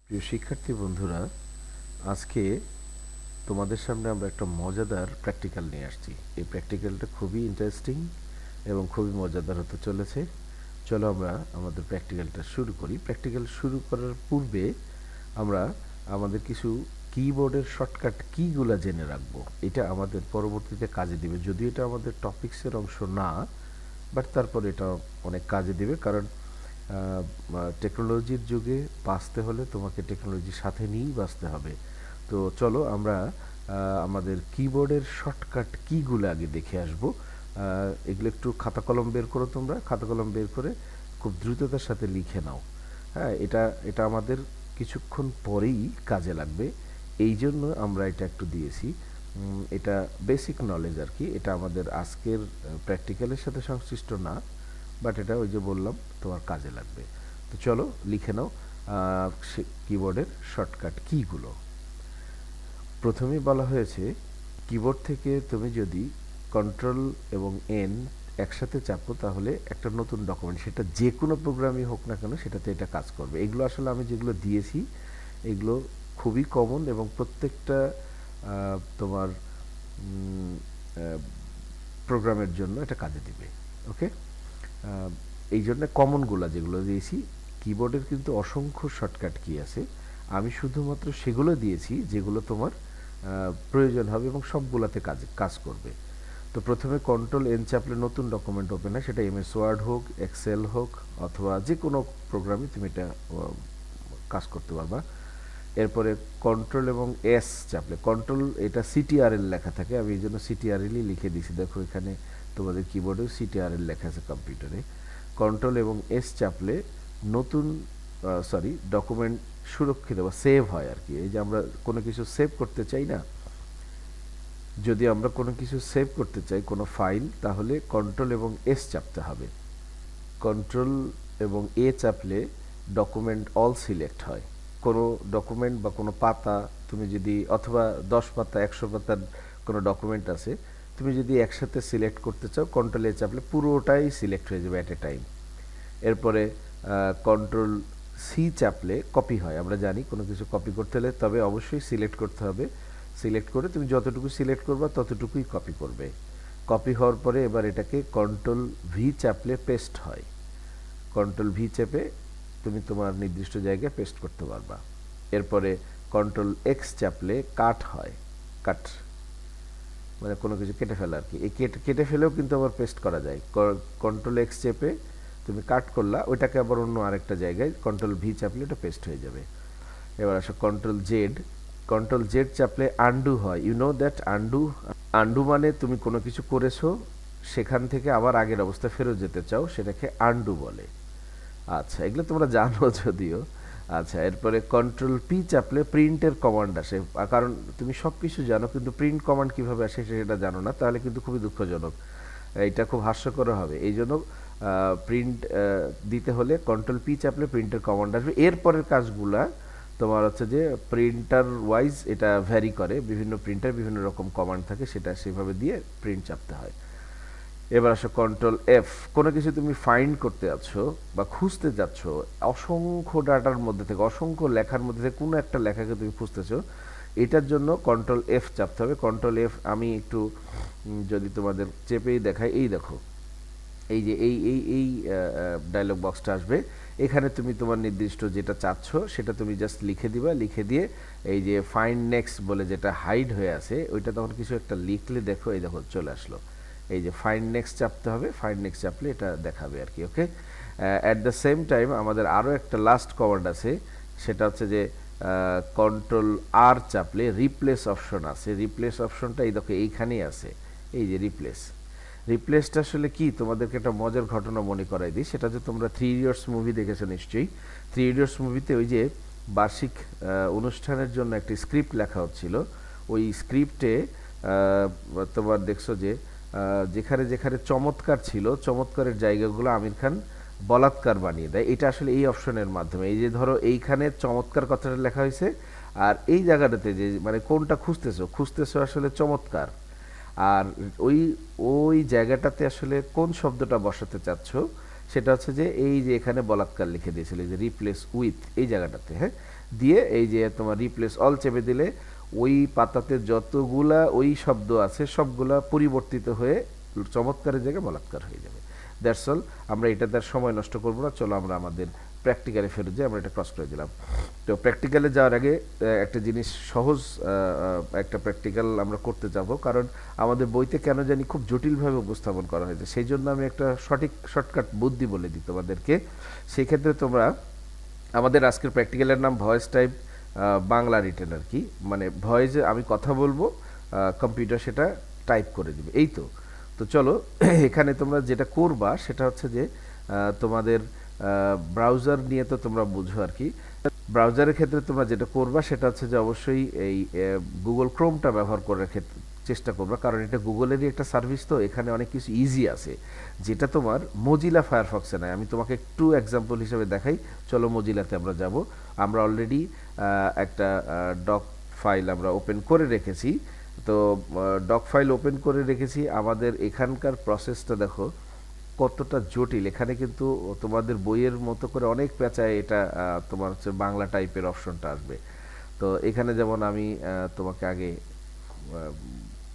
প্রিয় শিক্ষার্থী বন্ধুরা, আজকে তোমাদের সামনে আমরা একটা মজাদার প্র্যাকটিক্যাল নিয়ে আসছি। এই প্র্যাকটিক্যালটা খুবই ইন্টারেস্টিং এবং খুবই মজাদার হতে চলেছে। চলো আমরা আমাদের প্র্যাকটিক্যালটা শুরু করি। প্র্যাকটিক্যাল শুরু করার পূর্বে আমরা আমাদের কিছু কিবোর্ডের শর্টকাট কিগুলা জেনে রাখবো। এটা আমাদের পরবর্তীতে কাজে দিবে, যদিও এটা আমাদের টপিক্সের অংশ না, বাট তারপর এটা অনেক কাজে দিবে। কারণ টেকনোলজির যুগে বাঁচতে হলে তোমাকে টেকনোলজির সাথে নিয়েই বাঁচতে হবে। তো চলো আমরা আমাদের কিবোর্ডের শর্টকাট কিগুলো আগে দেখে আসবো। এগুলো একটু খাতা কলম বের করো, তোমরা খাতা কলম বের করে খুব দ্রুততার সাথে লিখে নাও। হ্যাঁ, এটা এটা আমাদের কিছুক্ষণ পরেই কাজে লাগবে, এই জন্য আমরা এটা একটু দিয়েছি। এটা বেসিক নলেজ আর কি, এটা আমাদের আজকের প্র্যাকটিক্যালের সাথে সংশ্লিষ্ট না, বাট এটা ওই যে বললাম তোমার কাজে লাগবে। তো চলো লিখে নাও কিবোর্ডের শর্টকাট কিগুলো। প্রথমেই বলা হয়েছে কিবোর্ড থেকে তুমি যদি কন্ট্রোল এবং এন একসাথে চাপো তাহলে একটা নতুন ডকুমেন্ট, সেটা যে কোনো প্রোগ্রামই হোক না কেন সেটাতে এটা কাজ করবে। এগুলো আসলে আমি যেগুলো দিয়েছি এগুলো খুবই কমন এবং প্রত্যেকটা তোমার প্রোগ্রামের জন্য এটা কাজে দিবে। ওকে, এই জন্য কমনগুলো যেগুলো দিয়েছি, কিবোর্ডের কিন্তু অসংখ্য শর্টকাট কি আছে, আমি শুধুমাত্র সেগুলো দিয়েছি যেগুলো তোমার প্রয়োজন হবে এবং সবগুলোতে কাজ করবে। তো প্রথমে কন্ট্রোল এন চাপলে নতুন ডকুমেন্ট ওপেন হয়, সেটা এমএস ওয়ার্ড হোক, এক্সেল হোক, অথবা যে কোনো প্রোগ্রামে তুমি এটা কাজ করতে পারবা। এরপরে কন্ট্রোল এবং এস চাপলে, কন্ট্রোল এটা সিটিআরএল লেখা থাকে, আমি এই জন্য সিটিআরএলই লিখে দিয়েছি। দেখো এখানে তোমাদের কিবোর্ডেও সিটিআরএল লেখা আছে কম্পিউটারে। কন্ট্রোল এবং এস চাপলে নতুন ডকুমেন্ট সুরক্ষিত বা সেভ হয় আর কি। এই যে আমরা কোনো কিছু সেভ করতে চাই না, যদি আমরা কোনো কিছু সেভ করতে চাই কোনো ফাইল, তাহলে কন্ট্রোল এবং এস চাপতে হবে। কন্ট্রোল এবং এ চাপলে ডকুমেন্ট অল সিলেক্ট হয়। কোনো ডকুমেন্ট বা কোনো পাতা তুমি যদি, অথবা 10 পাতা 100 পাতার কোনো ডকুমেন্ট আছে, তুমি যদি একসাথে সিলেক্ট করতে চাও কন্ট্রোল এ চাপলে পুরোটাই সিলেক্ট হয়ে যাবে অ্যাট এ টাইম। এরপরে কন্ট্রোল সি চাপলে কপি হয়। আমরা জানি কোনো কিছু কপি করতে হলে তবে অবশ্যই সিলেক্ট করতে হবে, সিলেক্ট করে তুমি যতটুকু সিলেক্ট করবা ততটুকুই কপি করবে। কপি হওয়ার পরে এবার এটাকে কন্ট্রোল ভি চাপলে পেস্ট হয়। কন্ট্রোল ভি চেপে তুমি তোমার নির্দিষ্ট জায়গায় পেস্ট করতে পারবা। এরপরে কন্ট্রোল এক্স চাপলে কাট হয়, কাট মানে কোনো কিছু কেটে ফেলা আর কি। এই কেটে ফেলেও কিন্তু আবার পেস্ট করা যায়। কন্ট্রোল এক্স চেপে তুমি কাট করলা, ওইটাকে আবার অন্য আরেকটা জায়গায় কন্ট্রোল ভি চাপলে ওটা পেস্ট হয়ে যাবে। এবার আসো কন্ট্রোল জেড, কন্ট্রোল জেড চাপলে আনডু হয়। You know that undo, undo মানে তুমি কোনো কিছু করেছো সেখান থেকে আবার আগের অবস্থা ফেরত যেতে চাও, সেটাকে আনডু বলে। আচ্ছা, এগুলো তোমরা জানো যদিও। আচ্ছা, এরপরে কন্ট্রোল পি চাপলে প্রিন্টের কমান্ড আসে। কারণ তুমি সব কিছু জানো কিন্তু প্রিন্ট কমান্ড কীভাবে আসে সেটা জানো না, তাহলে কিন্তু খুবই দুঃখজনক, এটা খুব হাস্যকর হবে। এই জন্য প্রিন্ট দিতে হলে কন্ট্রোল পি চাপলে প্রিন্টের কমান্ড আসবে। এরপরের কাজগুলা তোমার হচ্ছে যে প্রিন্টার ওয়াইজ এটা ভ্যারি করে, বিভিন্ন প্রিন্টার বিভিন্ন রকম কমান্ড থাকে, সেটা সেভাবে দিয়ে প্রিন্ট চাপতে হয়। এবার আসো কন্ট্রোল এফ, কোনো কিছু তুমি ফাইন্ড করতে যাচ্ছ বা খুঁজতে যাচ্ছ, অসংখ্য ডাটার মধ্যে থেকে, অসংখ্য লেখার মধ্যে থেকে কোনো একটা লেখাকে তুমি খুঁজতেছো, এটার জন্য কন্ট্রোল এফ চাপতে হবে। কন্ট্রোল এফ আমি একটু যদি তোমাদের চেপেই দেখাই, এই দেখো এই যে এই ডায়লগ বক্সটা আসবে, এখানে তুমি তোমার নির্দিষ্ট যেটা চাচ্ছ সেটা তুমি জাস্ট লিখে দিবা, লিখে দিয়ে এই যে ফাইন্ড নেক্সট বলে যেটা হাইড হয়ে আছে ওইটা তখন কিছু একটা লিখলে দেখো এই দেখো চলে আসলো। এই যে ফাইন্ড নেক্সট চাপতে হবে, ফাইন্ড নেক্সট চাপলে এটা দেখাবে আর কি। ওকে, অ্যাট দ্য সেম টাইম আমাদের আরও একটা লাস্ট কমান্ড আছে, সেটা হচ্ছে যে কন্ট্রোল আর চাপলে রিপ্লেস অপশন আছে। রিপ্লেস অপশনটা এই দেখো এইখানেই আছে, এই যে রিপ্লেস। রিপ্লেসটা আসলে কি, তোমাদেরকে একটা মজার ঘটনা মনে করাই দিই। সেটা যে তোমরা 3 ইডিয়টস মুভি দেখেছো নিশ্চয়ই। 3 ইডিয়টস মুভিতে ওই যে বার্ষিক অনুষ্ঠানের জন্য একটি স্ক্রিপ্ট লেখা হচ্ছিল, ওই স্ক্রিপ্টে তোমার দেখছো যে যেখানে যেখানে চমৎকার ছিল, চমৎকারের জায়গাগুলো আমির খান বলাৎকার বানিয়ে দেয়। এটা আসলে এই অপশনের মাধ্যমে, এই যে ধরো এইখানে চমৎকার কথাটা লেখা হয়েছে, আর এই জায়গাটাতে যে মানে কোনটা খুঁজতেছো আসলে চমৎকার, আর ওই ওই জায়গাটাতে আসলে কোন শব্দটা বসাতে চাচ্ছ সেটা হচ্ছে যে এই যে এখানে বলাৎকার লিখে দিয়েছিল, এই যে রিপ্লেস উইথ এই জায়গাটাতে, হ্যাঁ, দিয়ে এই যে তোমার রিপ্লেস অল চেপে দিলে ওই পাতাতে যতগুলা ওই শব্দ আছে সবগুলা পরিবর্তিত হয়ে চমৎকারের জায়গায় বলাৎকার হয়ে যাবে। That's all. আমরা এটাতে আর সময় নষ্ট করবো না, চলো আমরা আমাদের প্র্যাকটিক্যালে ফেরত যাই। আমরা এটা ক্রস করে দিলাম। তো প্র্যাকটিক্যালে যাওয়ার আগে একটা জিনিস সহজ একটা প্র্যাকটিক্যাল আমরা করতে যাব, কারণ আমাদের বইতে কেন জানি খুব জটিলভাবে উপস্থাপন করা হয়েছে, সেই জন্য আমি একটা সঠিক শর্টকাট বুদ্ধি বলে দিই তোমাদেরকে। সেই ক্ষেত্রে তোমরা, আমাদের আজকের প্র্যাকটিক্যালের নাম ভয়েস টাইপ বাংলা রিটেন আর কি, মানে ভয়েসে আমি কথা বলবো, কম্পিউটার সেটা টাইপ করে দিবে, এই তো। তো চলো এখানে তোমরা যেটা করবা সেটা হচ্ছে যে তোমাদের ব্রাউজার নিয়ে তো তোমরা বুঝো আর কি। ব্রাউজারের ক্ষেত্রে তোমরা যেটা করবা সেটা হচ্ছে যে অবশ্যই এই গুগল ক্রোমটা ব্যবহার করার ক্ষেত্রে চেষ্টা করবা, কারণ এটা গুগলেরই একটা সার্ভিস, তো এখানে অনেক কিছু ইজি আছে যেটা তোমার মজিলা ফায়ারফক্সে নাই। আমি তোমাকে একটু এক্সাম্পল হিসেবে দেখাই, চলো মজিলাতে আমরা যাব। আমরা অলরেডি একটা ডক ফাইল আমরা ওপেন করে রেখেছি। তো ডক ফাইল ওপেন করে রেখেছি, আমাদের এখানকার প্রসেসটা দেখো কতটা জটিল। এখানে কিন্তু তোমাদের বইয়ের মতো করে অনেক পেঁচায় এটা তোমার হচ্ছে বাংলা টাইপের অপশনটা আসবে। তো এখানে যেমন আমি তোমাকে আগে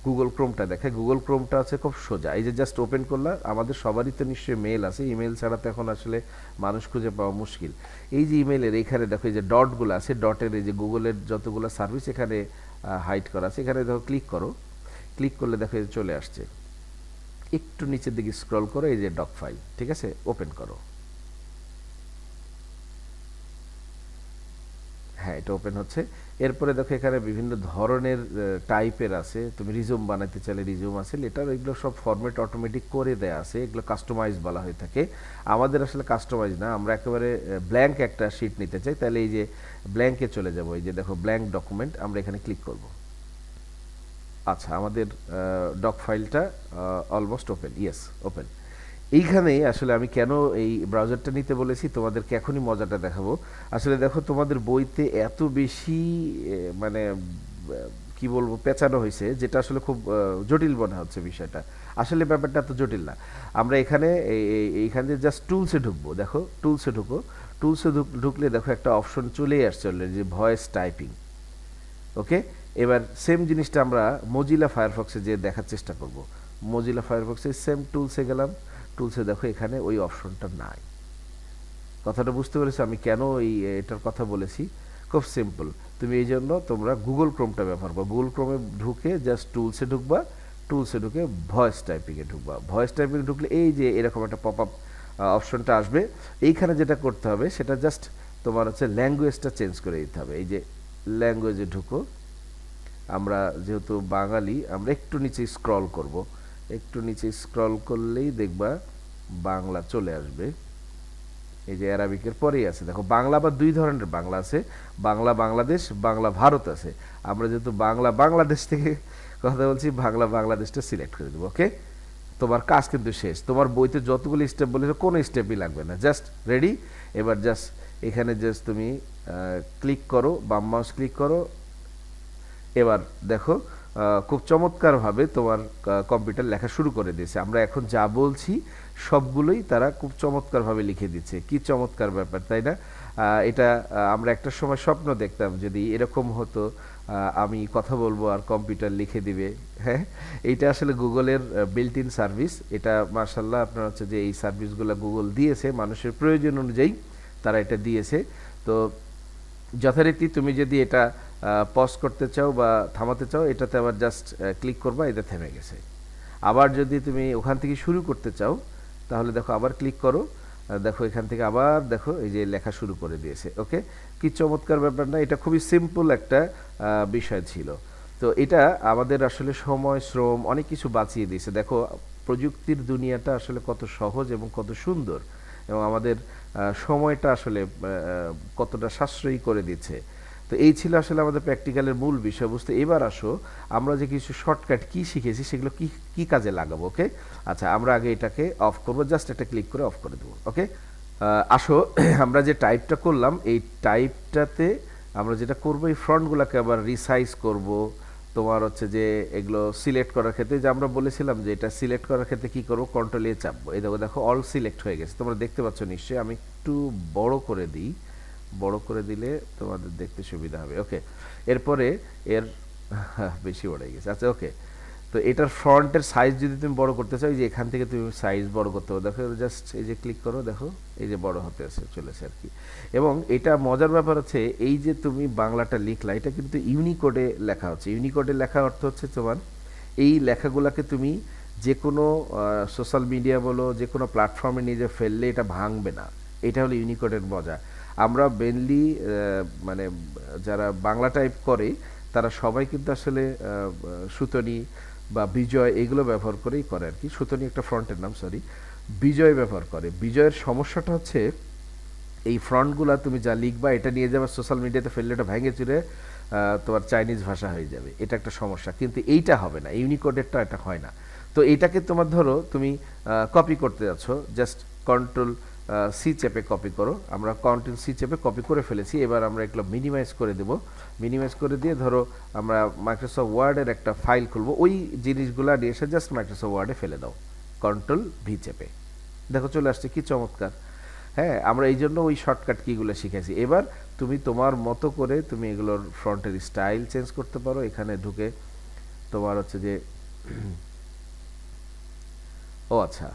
গুগল ক্রোমটা দেখাই। গুগল ক্রোমটা আছে খুব সোজা, এই যে জাস্ট ওপেন করলা। আমাদের সবারই তো নিশ্চয়ই মেল আছে, ইমেল ছাড়া তো এখন আসলে মানুষ খুঁজে পাওয়া মুশকিল। এই যে ইমেলের এখানে দেখো এই যে ডটগুলো আছে, ডটের এই যে গুগলের যতগুলো সার্ভিস এখানে হাইড করা আছে, এখানে দেখো ক্লিক করো। ক্লিক করলে দেখো এই যে চলে আসছে। একটু নিচের দিকে স্ক্রল করো, এই যে ডক ফাইল, ঠিক আছে, ওপেন করো। হ্যাঁ, এটা ওপেন হচ্ছে। এরপরে দেখো এখানে বিভিন্ন ধরনের টাইপের আছে, তুমি রিজুম বানাতে চাইলে রিজুম আছে, লেটার, এগুলো সব ফরম্যাট অটোমেটিক করে দেয়া আছে, এগুলো কাস্টমাইজ বলা হয়ে থাকে। আমাদের আসলে কাস্টমাইজ না, আমরা একেবারে ব্ল্যাঙ্ক একটা শিট নিতে চাই, তাহলে এই যে ব্ল্যাঙ্কে চলে যাব। এই যে দেখো ব্ল্যাঙ্ক ডকুমেন্ট, আমরা এখানে ক্লিক করব। আচ্ছা, আমাদের ডক ফাইলটা অলমোস্ট ওপেন, ইয়েস ওপেন। এইখানেই আসলে আমি কেন এই ব্রাউজারটা নিতে বলেছি তোমাদেরকে এখনই মজাটা দেখাবো। আসলে দেখো তোমাদের বইতে এত বেশি মানে কি বলবো পেঁচানো হয়েছে, যেটা আসলে খুব জটিল মনে হচ্ছে বিষয়টা। আসলে ব্যাপারটা এত জটিল না। আমরা এখানে এইখানে জাস্ট টুলসে ঢুকবো। দেখো টুলসে ঢুকো, টুলসে ঢুকলে দেখো একটা অপশন চলেই আসছে অলরেডি, যে ভয়েস টাইপিং। ওকে, এবার সেম জিনিসটা আমরা মজিলা ফায়ারফক্সে যে দেখার চেষ্টা করব। মজিলা ফায়ারফক্সে সেম টুলসে গেলাম। টুলসে দেখো এখানে ওই অপশনটা নাই। কথাটা বুঝতে পেরেছো আমি কেন এটার কথা বলেছি? খুব সিম্পল। তুমি এই জন্য তোমরা গুগল ক্রোমটা ব্যবহার করো। গুগল ক্রোমে ঢুকে জাস্ট টুলসে ঢুকবা, টুলসে ঢুকে ভয়েস টাইপিংয়ে ঢুকবা। ভয়েস টাইপিং ঢুকলে এই যে এরকম একটা পপ আপ অপশনটা আসবে। এইখানে যেটা করতে হবে সেটা জাস্ট তোমার হচ্ছে ল্যাঙ্গুয়েজটা চেঞ্জ করে দিতে হবে। এই যে ল্যাঙ্গুয়েজে ঢুকো, আমরা যেহেতু বাঙালি আমরা একটু নিচে স্ক্রল করব। একটু নিচে স্ক্রল করলেই দেখবা বাংলা চলে আসবে। এই যে অ্যারাবিকের পরেই আছে দেখো বাংলা, বা দুই ধরনের বাংলা আছে, বাংলা বাংলাদেশ, বাংলা ভারত আছে। আমরা যেহেতু বাংলা বাংলাদেশ থেকে কথা বলছি, বাংলা বাংলাদেশটা সিলেক্ট করে দেবো। ওকে, তোমার কাজ কিন্তু শেষ। তোমার বইতে যতগুলো স্টেপ বলেছে কোনো স্টেপই লাগবে না, জাস্ট রেডি। এবার জাস্ট এখানে জাস্ট তুমি ক্লিক করো, বাম মাউস ক্লিক করো। এবার দেখো খুব চমৎকারভাবে তোমার কম্পিউটার লেখা শুরু করে দিয়েছে। আমরা এখন যা বলছি সবগুলোই তারা খুব চমৎকারভাবে লিখে দিচ্ছে। কি চমৎকার ব্যাপার, তাই না? এটা আমরা একটা সময় স্বপ্ন দেখতাম যদি এরকম হতো, আমি কথা বলবো আর কম্পিউটার লিখে দিবে। হ্যাঁ, এইটা আসলে গুগলের বিল্ট ইন সার্ভিস। এটা মার্শাল্লাহ আপনার হচ্ছে যে এই সার্ভিসগুলো গুগল দিয়েছে মানুষের প্রয়োজন অনুযায়ী, তারা এটা দিয়েছে। তো যথারীতি তুমি যদি এটা পজ করতে চাও বা থামাতে চাও, এটাতে আবার জাস্ট ক্লিক করবা, এটা থেমে গেছে। আবার যদি তুমি ওখান থেকে শুরু করতে চাও তাহলে দেখো আবার ক্লিক করো, দেখো এখান থেকে আবার দেখো এই যে লেখা শুরু করে দিয়েছে। ওকে, কি চমৎকার ব্যাপার না? এটা খুবই সিম্পল একটা বিষয় ছিল। তো এটা আমাদের আসলে সময় শ্রম অনেক কিছু বাঁচিয়ে দিয়েছে। দেখো প্রযুক্তির দুনিয়াটা আসলে কত সহজ এবং কত সুন্দর, এবং আমাদের সময়টা আসলে কতটা সাশ্রয়ী করে দিচ্ছে। তো এই ছিল আসলে আমাদের প্র্যাকটিক্যালের মূল বিষয়বস্তু। এবার আসো আমরা যে কিছু শর্টকাট কি শিখেছি সেগুলো কি কি কাজে লাগাবো। ওকে, আচ্ছা আমরা আগে এটাকে অফ করবো, জাস্ট একটা ক্লিক করে অফ করে দেবো। ওকে, আসো আমরা যে টাইপটা করলাম এই টাইপটাতে আমরা যেটা করবো, এই ফ্রন্টগুলোকে আবার রিসাইজ করব। তোমার হচ্ছে যে এগুলো সিলেক্ট করার ক্ষেত্রে যে আমরা বলেছিলাম যে এটা সিলেক্ট করার ক্ষেত্রে কি করবো, কন্ট্রোল এ চাপবো, এই দেখো দেখো অল সিলেক্ট হয়ে গেছে, তোমরা দেখতে পাচ্ছ নিশ্চয়ই। আমি একটু বড় করে দিই, বড় করে দিলে তোমাদের দেখতে সুবিধা হবে। ওকে, এরপরে এর বেশি বড় হয়ে গেছে, আচ্ছা ওকে। তো এটার ফ্রন্টের সাইজ যদি তুমি বড় করতে চাও, যে এখান থেকে তুমি সাইজ বড় করতে পারো, দেখো জাস্ট এই যে ক্লিক করো, দেখো এই যে বড় হতে আছে চলেছে আর কি। এবং এটা মজার ব্যাপার হচ্ছে এই যে তুমি বাংলাটা লিখলা, এটা কিন্তু ইউনিকোডে লেখা হচ্ছে। ইউনিকোডে লেখা অর্থ হচ্ছে তোমার এই লেখাগুলোকে তুমি যে কোনো সোশ্যাল মিডিয়া বলো, যে কোনো প্ল্যাটফর্মে নিজে ফেললে এটা ভাঙবে না। এটা হলো ইউনিকোডের মজা। আমরা মেনলি মানে যারা বাংলা টাইপ করে তারা সবাই কিন্তু আসলে সুতনি বা বিজয় এগুলো ব্যবহার করেই করে আর কি। সুতনি একটা ফ্রন্টের নাম, সরি, বিজয় ব্যবহার করে। বিজয়ের সমস্যাটা হচ্ছে এই ফ্রন্টগুলো তুমি যা লিখবা এটা নিয়ে যাবে সোশ্যাল মিডিয়াতে ফেললে এটা ভেঙে চুরে তোমার চাইনিজ ভাষা হয়ে যাবে, এটা একটা সমস্যা। কিন্তু এইটা হবে না, ইউনিকোডেরটা এটা হয় না। তো এইটাকে তোমার ধরো তুমি কপি করতে যাচ্ছ, জাস্ট কন্ট্রোল সি চেপে কপি করো। আমরা কন্ট্রোল সি চেপে কপি করে ফেলেছি। এবার আমরা এগুলো মিনিমাইজ করে দেব। মিনিমাইজ করে দিয়ে ধরো আমরা মাইক্রোসফট ওয়ার্ডের একটা ফাইল খুলবো, ওই জিনিসগুলো নিয়ে এসে জাস্ট মাইক্রোসফট ওয়ার্ডে ফেলে দাও, কন্ট্রোল ভি চেপে, দেখো চলে আসছে, কি চমৎকার। হ্যাঁ, আমরা এই জন্য ওই শর্টকাট কিগুলো শিখেছি। এবার তুমি তোমার মতো করে তুমি এগুলোর ফ্রন্টের স্টাইল চেঞ্জ করতে পারো। এখানে ঢুকে তোমার হচ্ছে যে ও আচ্ছা,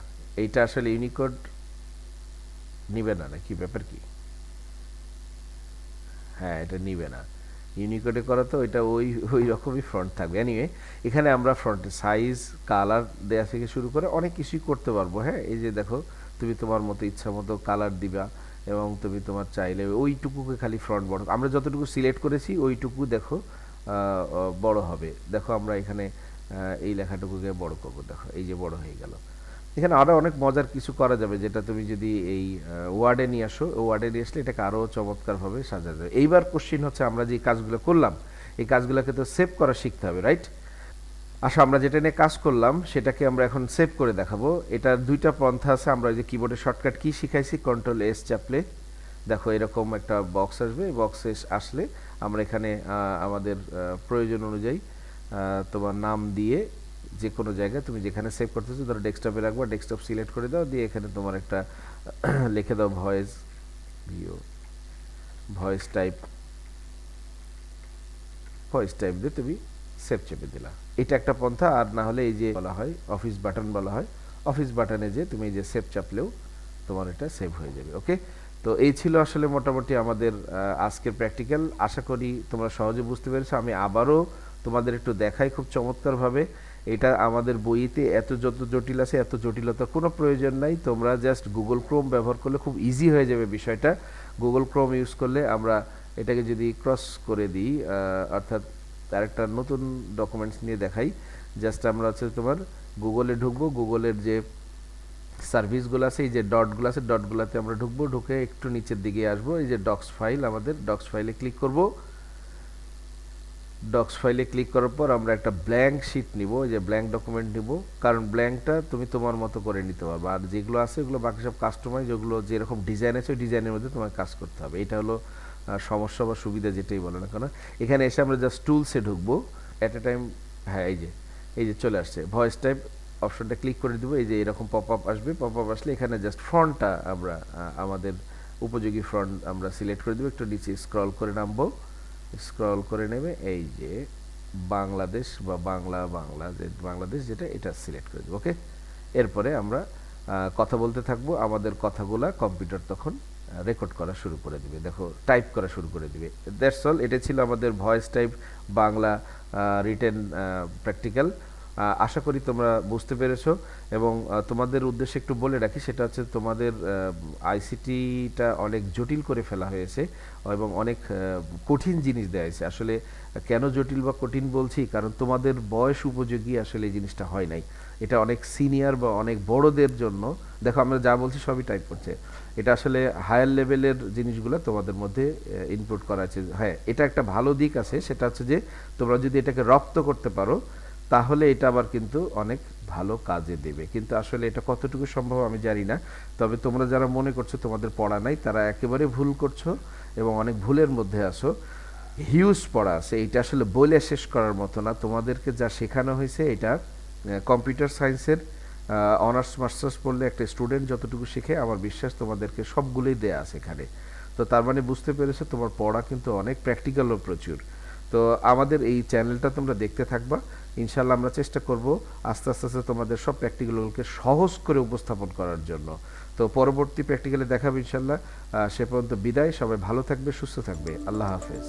এইটা আসলে ইউনিকোড নিবে না, নাকি ব্যাপার কি? হ্যাঁ, এটা নিবে না, ইউনিকোডে করা তো এটা ওই ওই রকমই ফ্রন্ট থাকবে। এনিওয়ে, এখানে আমরা ফ্রন্টের সাইজ, কালার দেওয়া থেকে শুরু করে অনেক কিছুই করতে পারবো। হ্যাঁ, এই যে দেখো তুমি তোমার মতো ইচ্ছা মতো কালার দিবা, এবং তুমি তোমার চাইলে ওইটুকুকে খালি ফ্রন্ট বড়, আমরা যতটুকু সিলেক্ট করেছি ওইটুকু দেখো বড় হবে। দেখো আমরা এখানে এই লেখাটুকুকে বড় করব, দেখো এই যে বড় হয়ে গেল। এখানে আরও অনেক মজার কিছু করা যাবে, যেটা তুমি যদি এই ওয়ার্ডে নিয়ে আসো, ওয়ার্ডে নিয়ে আসলে এটাকে আরও চমৎকারভাবে সাজা যাবে। এইবার কোশ্চিন হচ্ছে আমরা যে কাজগুলো করলাম এই কাজগুলোকে তো সেভ করা শিখতে হবে, রাইট? আসো আমরা যেটা নিয়ে কাজ করলাম সেটাকে আমরা এখন সেভ করে দেখাবো। এটার দুইটা পন্থা আছে। আমরা যে কিবোর্ডের শর্টকাট কি শিখাইছি, কন্ট্রোল এস চাপলে দেখো এরকম একটা বক্স আসবে। এই বক্সে আসলে আমরা এখানে আমাদের প্রয়োজন অনুযায়ী তোমার নাম দিয়ে যে কোনো জায়গায় তুমি যেখানে সেভ করতেছো, ধরো ডেস্কটপে রাখবা, ডেস্কটপ সিলেক্ট করে দাও, দিয়ে এখানে তোমার একটা লিখে দাও ভয়েস ভিও, ভয়েস টাইপ দিয়ে তুমি সেভ চেপে দিলা। এটা একটা পন্থা। আর না হলে এই যে বলা হয় অফিস বাটন বলা হয়, অফিস বাটনে যে তুমি এই যে সেভ চাপলেও তোমার এটা সেভ হয়ে যাবে। ওকে, তো এই ছিল আসলে মোটামুটি আমাদের আজকের প্র্যাকটিক্যাল। আশা করি তোমরা সহজে বুঝতে পেরেছো। আমি আবারও তোমাদের একটু দেখাই খুব চমৎকারভাবে। এটা আমাদের বইতে এত যত জটিল আছে, এত জটিলতার কোনো প্রয়োজন নাই। তোমরা জাস্ট গুগল ক্রোম ব্যবহার করলে খুব ইজি হয়ে যাবে বিষয়টা। গুগল ক্রোম ইউজ করলে আমরা এটাকে যদি ক্রস করে দিই, অর্থাৎ আরেকটা নতুন ডকুমেন্টস নিয়ে দেখাই, জাস্ট আমরা হচ্ছে তোমার গুগলে ঢুকবো, গুগলের যে সার্ভিসগুলো আছে, এই যে ডটগুলো আছে, ডটগুলোতে আমরা ঢুকবো, ঢুকে একটু নিচের দিকে আসবো, এই যে ডক্স ফাইল, আমাদের ডক্স ফাইলে ক্লিক করব। ডক্স ফাইলে ক্লিক করার পর আমরা একটা ব্ল্যাঙ্ক শিট নিব, এই যে ব্ল্যাঙ্ক ডকুমেন্ট নিব, কারণ ব্ল্যাঙ্কটা তুমি তোমার মতো করে নিতে পারবে। আর যেগুলো আছে ওগুলো বাকি সব কাস্টমাইজ, ওগুলো যেরকম ডিজাইন আছে ওই ডিজাইনের মধ্যে তোমার কাজ করতে হবে। এটা হলো সমস্যা বা সুবিধা যেটাই বলো না কেন। এখানে এসে আমরা জাস্ট টুলসে ঢুকবো অ্যাট এ টাইম। হ্যাঁ, এই যে চলে আসছে ভয়েস টাইপ অপশনটা ক্লিক করে দিব। এই যে এরকম পপ আপ আসবে, পপ আপ আসলে এখানে জাস্ট ফ্রন্টটা আমরা আমাদের উপযোগী ফ্রন্ট আমরা সিলেক্ট করে দেবো। একটু নিচে স্ক্রল করে নামবো, স্ক্রল করে নেবে এই যে বাংলাদেশ বা বাংলাদেশ যেটা, এটা সিলেক্ট করে দেবো। ওকে, এরপরে আমরা কথা বলতে থাকবো, আমাদের কথাগুলা কম্পিউটার তখন রেকর্ড করা শুরু করে দিবে, দেখো টাইপ করা শুরু করে দিবে। দ্যাটস অল, এটা ছিল আমাদের voice type Bangla written practical. আশা করি তোমরা বুঝতে পেরেছো। এবং তোমাদের উদ্দেশ্যে একটু বলে রাখি, সেটা হচ্ছে তোমাদের আইসিটিটা অনেক জটিল করে ফেলা হয়েছে এবং অনেক কঠিন জিনিস দেওয়া হয়েছে। আসলে কেন জটিল বা কঠিন বলছি, কারণ তোমাদের বয়স উপযোগী আসলে এই জিনিসটা হয় নাই। এটা অনেক সিনিয়র বা অনেক বড়দের জন্য। দেখো আমরা যা বলছি সবই টাইপ করছে। এটা আসলে হায়ার লেভেলের জিনিসগুলো তোমাদের মধ্যে ইনপুট করা আছে। হ্যাঁ, এটা একটা ভালো দিক আছে, সেটা হচ্ছে যে তোমরা যদি এটাকে রপ্ত করতে পারো তাহলে এটা আবার কিন্তু অনেক ভালো কাজে দেবে। কিন্তু আসলে এটা কতটুকু সম্ভব আমি জানি না। তবে তোমরা যারা মনে করছো তোমাদের পড়া নাই, তারা একেবারে ভুল করছো এবং অনেক ভুলের মধ্যে আসো। হিউজ পড়া আছে, এটা আসলে বলে শেষ করার মতো না। তোমাদেরকে যা শেখানো হয়েছে এটা কম্পিউটার সায়েন্সের অনার্স মাস্টার্স পড়লে একটা স্টুডেন্ট যতটুকু শেখে, আমার বিশ্বাস তোমাদেরকে সবগুলোই দেয়া আছে এখানে। তো তার মানে বুঝতে পেরেছো তোমার পড়া কিন্তু অনেক, প্র্যাকটিক্যালও প্রচুর। তো আমাদের এই চ্যানেলটা তোমরা দেখতে থাকবা, ইনশাল্লাহ আমরা চেষ্টা করব আস্তে আস্তে আস্তে তোমাদের সব প্র্যাকটিক্যালগুলোকে সহজ করে উপস্থাপন করার জন্য। তো পরবর্তী প্র্যাকটিক্যালে দেখাবো ইনশাল্লাহ। সে পর্যন্ত বিদায়, সবাই ভালো থাকবে, সুস্থ থাকবে, আল্লাহ হাফেজ।